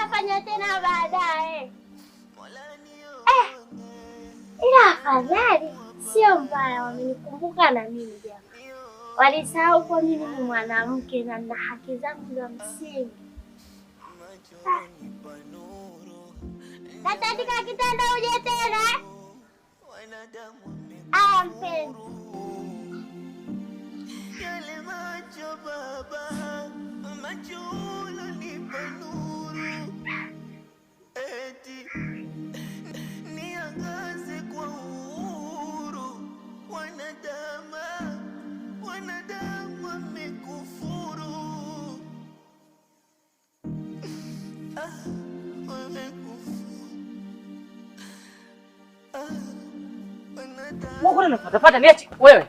tutafanya tena baadaye. Ila afadhali sio mbaya, wamenikumbuka na mimi jamaa. Walisahau kwa mimi ni mwanamke na nina haki zangu za msingi. Tatandika kitanda uje tena. Mpenzi. Yale macho baba, macho unanipa nuru. Eti niangaze kwa uhuru. Wanadamu wamekufuru. Mungu anafuata niache wewe.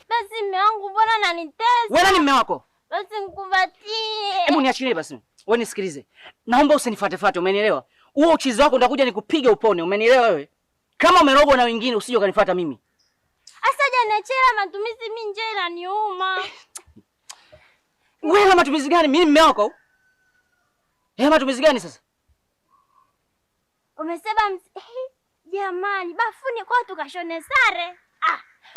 Basi mume wangu mbona unanitesa? Wewe nani mume wako? Basi nikubatie. Hebu niachilie basi. Wewe nisikilize. Naomba usinifuate, umenielewa? Huo uchizi wako ndakuja nikupiga upone, umenielewa wewe? Kama umerogwa na wengine usije ukanifuata mimi. Asaja niachela matumizi mimi nje inaniuma. Wewe matumizi gani? Mimi mume wako? Matumizi gani sasa? Umesema jamani, bafuni kwa tukashone sare.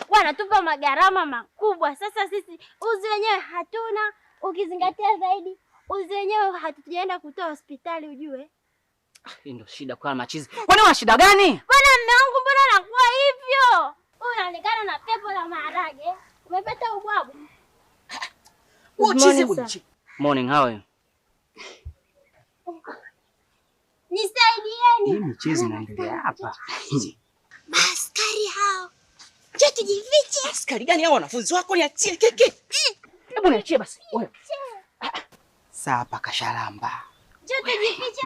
Wanatupa magarama makubwa. Sasa sisi uzi wenyewe hatuna, ukizingatia zaidi uzi wenyewe hatujaenda kutoa hospitali ujue. Hii ndio shida kwa machizi. Kwani una shida gani? Bwana mume wangu mbona anakuwa hivyo? Unaonekana na pepo la maharage. Umepata ubwabu. Uchizi. Morning, how are you? Nisaidieni. Hii michezo inaendelea hapa. Askari hao. Je, tujifiche? Askari gani hao? Wanafunzi wako niachie keke. Hebu niachie basi. Wewe. Sapa kashalamba. Je, tujifiche?